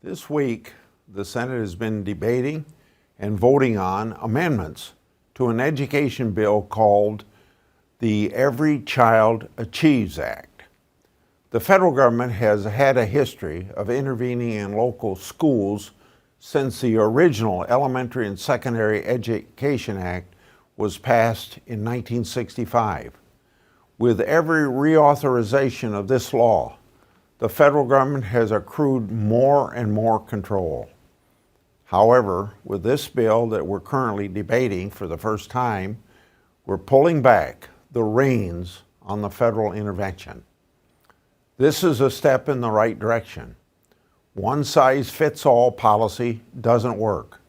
This week, the Senate has been debating and voting on amendments to an education bill called the Every Child Achieves Act. The federal government has had a history of intervening in local schools since the original Elementary and Secondary Education Act was passed in 1965. With every reauthorization of this law, the federal government has accrued more and more control. However, with this bill that we're currently debating for the first time, we're pulling back the reins on the federal intervention. This is a step in the right direction. One-size-fits-all policy doesn't work.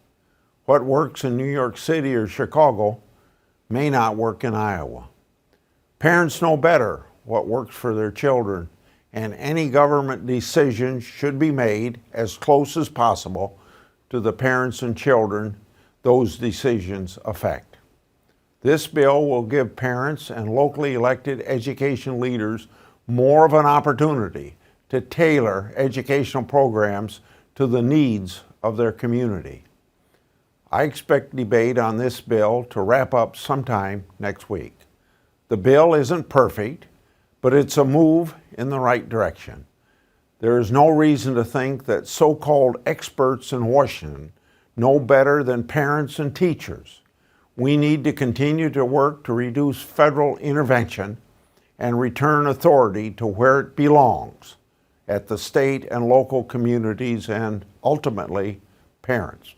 What works in New York City or Chicago may not work in Iowa. Parents know better what works for their children, and any government decision should be made as close as possible to the parents and children those decisions affect. This bill will give parents and locally elected education leaders more of an opportunity to tailor educational programs to the needs of their community. I expect debate on this bill to wrap up sometime next week. The bill isn't perfect, but it's a move in the right direction. There is no reason to think that so-called experts in Washington know better than parents and teachers. We need to continue to work to reduce federal intervention and return authority to where it belongs, at the state and local communities and ultimately parents.